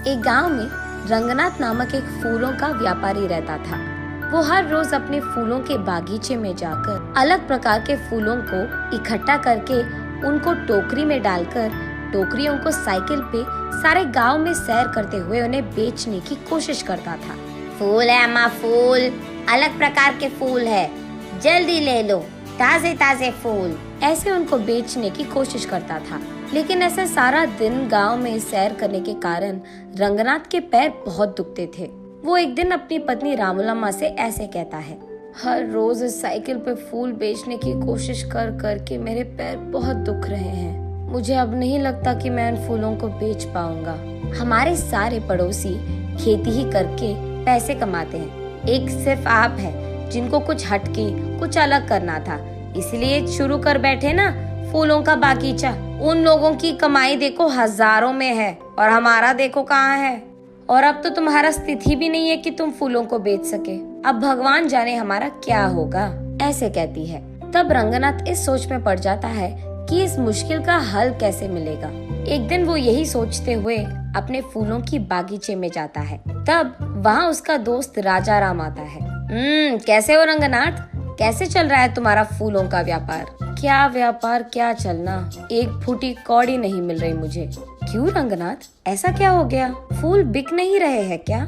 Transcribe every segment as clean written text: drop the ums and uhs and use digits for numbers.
एक गांव में रंगनाथ नामक एक फूलों का व्यापारी रहता था। वो हर रोज अपने फूलों के बागीचे में जाकर अलग प्रकार के फूलों को इकट्ठा करके उनको टोकरी में डालकर टोकरियों को साइकिल पे सारे गांव में सैर करते हुए उन्हें बेचने की कोशिश करता था। फूल है अम्मा, फूल, अलग प्रकार के फूल है, जल्दी ले लो, ताजे ताजे फूल। ऐसे उनको बेचने की कोशिश करता था। लेकिन ऐसे सारा दिन गांव में सैर करने के कारण रंगनाथ के पैर बहुत दुखते थे। वो एक दिन अपनी पत्नी रामूलम्मा से ऐसे कहता है, हर रोज इस साइकिल पे फूल बेचने की कोशिश कर कर के मेरे पैर बहुत दुख रहे हैं। मुझे अब नहीं लगता कि मैं इन फूलों को बेच पाऊंगा। हमारे सारे पड़ोसी खेती ही करके पैसे कमाते हैं, एक सिर्फ आप है जिनको कुछ हटके कुछ अलग करना था, इसलिए शुरू कर बैठे ना फूलों का बागीचा। उन लोगों की कमाई देखो हजारों में है और हमारा देखो कहाँ है। और अब तो तुम्हारा स्थिति भी नहीं है कि तुम फूलों को बेच सके। अब भगवान जाने हमारा क्या होगा, ऐसे कहती है। तब रंगनाथ इस सोच में पड़ जाता है कि इस मुश्किल का हल कैसे मिलेगा। एक दिन वो यही सोचते हुए अपने फूलों की बागीचे में जाता है। तब वहाँ उसका दोस्त राजा राम आता है। कैसे हो रंगनाथ, कैसे चल रहा है तुम्हारा फूलों का व्यापार? क्या व्यापार, क्या चलना, एक फूटी कौड़ी नहीं मिल रही मुझे। क्यों रंगनाथ, ऐसा क्या हो गया? फूल बिक नहीं रहे हैं क्या?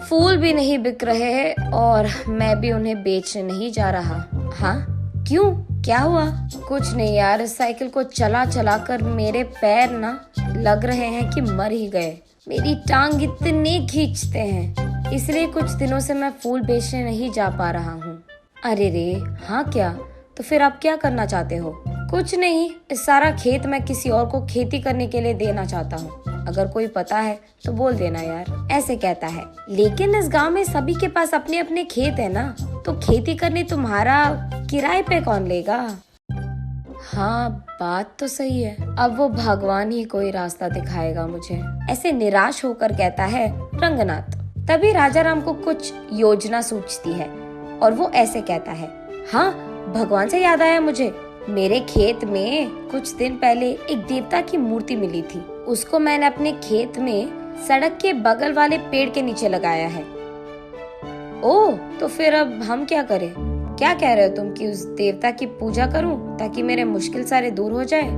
फूल भी नहीं बिक रहे हैं और मैं भी उन्हें बेचने नहीं जा रहा। हाँ क्यों, क्या हुआ? कुछ नहीं यार, इस साइकिल को चला चला कर मेरे पैर ना लग रहे हैं कि मर ही गए। मेरी टांग इतने खींचते हैं, इसलिए कुछ दिनों से मैं फूल बेचने नहीं जा पा रहा हूँ। अरे रे, हाँ क्या? तो फिर आप क्या करना चाहते हो? कुछ नहीं, इस सारा खेत मैं किसी और को खेती करने के लिए देना चाहता हूँ। अगर कोई पता है तो बोल देना यार, ऐसे कहता है। लेकिन इस गांव में सभी के पास अपने अपने खेत है ना, तो खेती करने तुम्हारा किराए पे कौन लेगा? हाँ बात तो सही है, अब वो भगवान ही कोई रास्ता दिखाएगा मुझे, ऐसे निराश होकर कहता है रंगनाथ। तभी राजा राम को कुछ योजना सूझती है और वो ऐसे कहता है, हाँ भगवान से याद आया मुझे, मेरे खेत में कुछ दिन पहले एक देवता की मूर्ति मिली थी। उसको मैंने अपने खेत में सड़क के बगल वाले पेड़ के नीचे लगाया है। ओह, तो फिर अब हम क्या करें? क्या कह रहे हो तुम कि उस देवता की पूजा करूं ताकि मेरे मुश्किल सारे दूर हो जाए?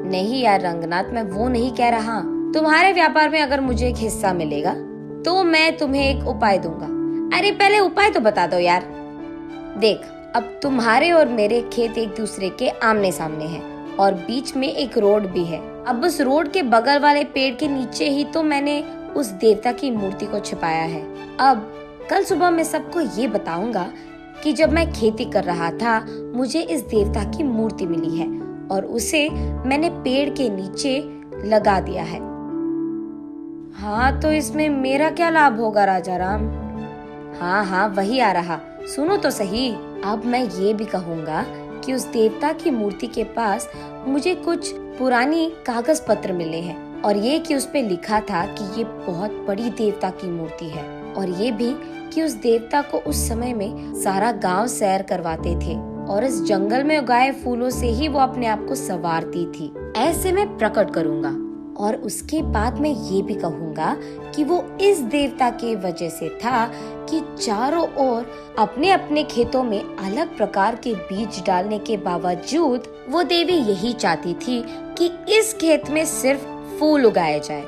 नहीं यार रंगनाथ, मैं वो नहीं कह रहा। तुम्हारे व्यापार में अगर मुझे एक हिस्सा मिलेगा तो मैं तुम्हें एक उपाय दूंगा। अरे पहले उपाय तो बता दो यार। देख, अब तुम्हारे और मेरे खेत एक दूसरे के आमने सामने हैं और बीच में एक रोड भी है। अब उस रोड के बगल वाले पेड़ के नीचे ही तो मैंने उस देवता की मूर्ति को छिपाया है। अब कल सुबह मैं सबको ये बताऊंगा कि जब मैं खेती कर रहा था मुझे इस देवता की मूर्ति मिली है और उसे मैंने पेड़ के नीचे लगा दिया है। हाँ तो इसमें मेरा क्या लाभ होगा राजा राम? हाँ हाँ वही आ रहा, सुनो तो सही। अब मैं ये भी कहूँगा कि उस देवता की मूर्ति के पास मुझे कुछ पुरानी कागज पत्र मिले हैं और ये कि उस पे लिखा था कि ये बहुत बड़ी देवता की मूर्ति है और ये भी कि उस देवता को उस समय में सारा गांव सैर करवाते थे और इस जंगल में उगाए फूलों से ही वो अपने आप को संवारती थी। ऐसे मैं प्रकट करूँगा और उसके बाद मैं ये भी कहूँगा कि वो इस देवता के वजह से था कि चारों ओर अपने अपने खेतों में अलग प्रकार के बीज डालने के बावजूद वो देवी यही चाहती थी कि इस खेत में सिर्फ फूल उगाए जाए।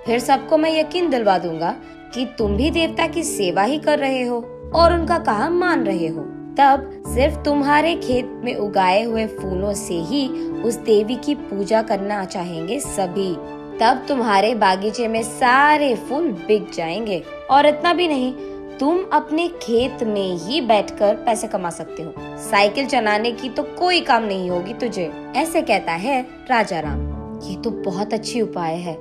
फिर सबको मैं यकीन दिलवा दूंगा कि तुम भी देवता की सेवा ही कर रहे हो और उनका काम मान रहे हो। तब सिर्फ तुम्हारे खेत में उगाए हुए फूलों से ही उस देवी की पूजा करना चाहेंगे सभी। तब तुम्हारे बागीचे में सारे फूल बिक जाएंगे और इतना भी नहीं, तुम अपने खेत में ही बैठकर पैसे कमा सकते हो। साइकिल चलाने की तो कोई काम नहीं होगी तुझे, ऐसे कहता है राजा राम। ये तो बहुत अच्छी उपाय है,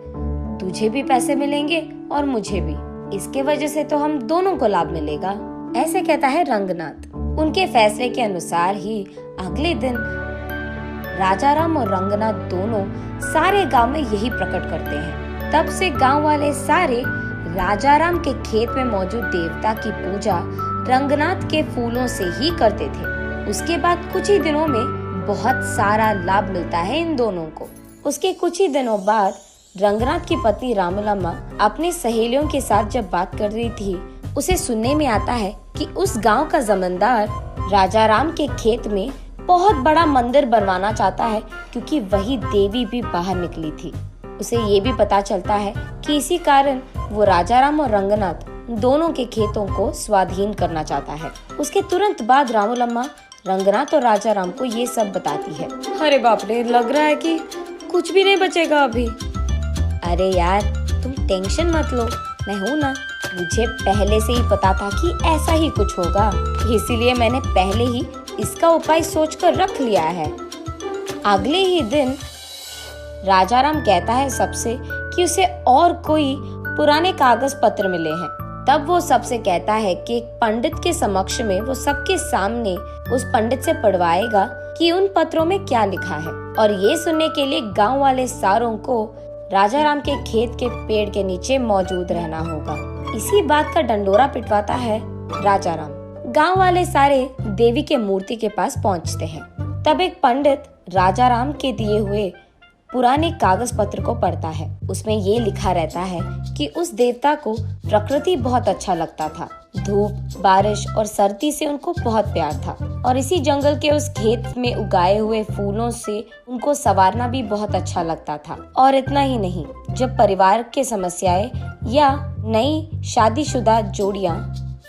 तुझे भी पैसे मिलेंगे और मुझे भी, इसके वजह से तो हम दोनों को लाभ मिलेगा, ऐसे कहता है रंगनाथ। उनके फैसले के अनुसार ही अगले दिन राजा राम और रंगनाथ दोनों सारे गांव में यही प्रकट करते हैं। तब से गांव वाले सारे राजा राम के खेत में मौजूद देवता की पूजा रंगनाथ के फूलों से ही करते थे। उसके बाद कुछ ही दिनों में बहुत सारा लाभ मिलता है इन दोनों को। उसके कुछ ही दिनों बाद रंगनाथ की पत्नी रामूलम्मा अपनी सहेलियों के साथ जब बात कर रही थी, उसे सुनने में आता है कि उस गांव का जमींदार राजा राम के खेत में बहुत बड़ा मंदिर बनवाना चाहता है, क्योंकि वही देवी भी बाहर निकली थी। उसे ये भी पता चलता है कि इसी कारण वो राजा राम और रंगनाथ दोनों के खेतों को स्वाधीन करना चाहता है। उसके तुरंत बाद रामूलम्मा रंगनाथ और राजा राम को ये सब बताती है। अरे बाप रे, लग रहा है कि कुछ भी नहीं बचेगा अभी। अरे यार, तुम टेंशन मत लो, मैं हूँ ना। मुझे पहले से ही पता था कि ऐसा ही कुछ होगा, इसीलिए मैंने पहले ही इसका उपाय सोचकर रख लिया है। अगले ही दिन राजा राम कहता है सबसे कि उसे और कोई पुराने कागज पत्र मिले हैं। तब वो सबसे कहता है कि एक पंडित के समक्ष में वो सबके सामने उस पंडित से पढ़वाएगा कि उन पत्रों में क्या लिखा है। और ये सुनने के लिए गांव वाले सारों को राजा राम के खेत के पेड़ के नीचे मौजूद रहना होगा। इसी बात का डंडोरा पिटवाता है राजा राम। गांव वाले सारे देवी के मूर्ति के पास पहुंचते हैं। तब एक पंडित राजा राम के दिए हुए पुराने कागज पत्र को पढ़ता है। उसमें ये लिखा रहता है कि उस देवता को प्रकृति बहुत अच्छा लगता था। धूप, बारिश और सर्दी से उनको बहुत प्यार था, और इसी जंगल के उस खेत में उगाए हुए फूलों से उनको संवारना भी बहुत अच्छा लगता था। और इतना ही नहीं, जब परिवार के समस्याएं या नई शादीशुदा जोड़ियां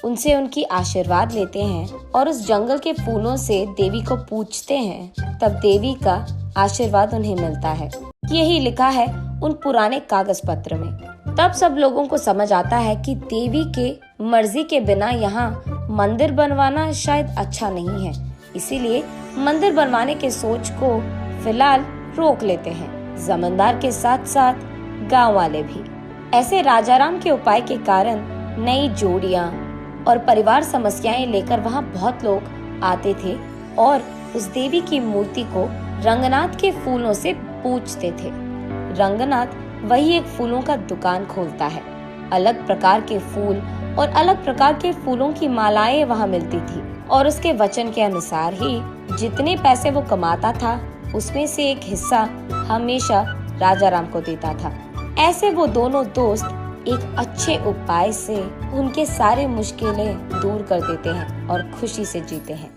उनसे उनकी आशीर्वाद लेते हैं और उस जंगल के फूलों से देवी को पूजते हैं, तब देवी का आशीर्वाद उन्हें मिलता है। यही लिखा है उन पुराने कागज पत्र में। तब सब लोगों को समझ आता है कि देवी के मर्जी के बिना यहाँ मंदिर बनवाना शायद अच्छा नहीं है, इसीलिए मंदिर बनवाने के सोच को फिलहाल रोक लेते हैं, जमींदार के साथ साथ गांव वाले भी। ऐसे राजा राम के उपाय के कारण नई जोड़ियां और परिवार समस्याएं लेकर वहाँ बहुत लोग आते थे और उस देवी की मूर्ति को रंगनाथ के फूलों से पूजते थे। रंगनाथ वही एक फूलों का दुकान खोलता है। अलग प्रकार के फूल और अलग प्रकार के फूलों की मालाएं वहाँ मिलती थी, और उसके वचन के अनुसार ही जितने पैसे वो कमाता था उसमें से एक हिस्सा हमेशा राजा राम को देता था। ऐसे वो दोनों दोस्त एक अच्छे उपाय से उनके सारे मुश्किलें दूर कर देते हैं और खुशी से जीते हैं।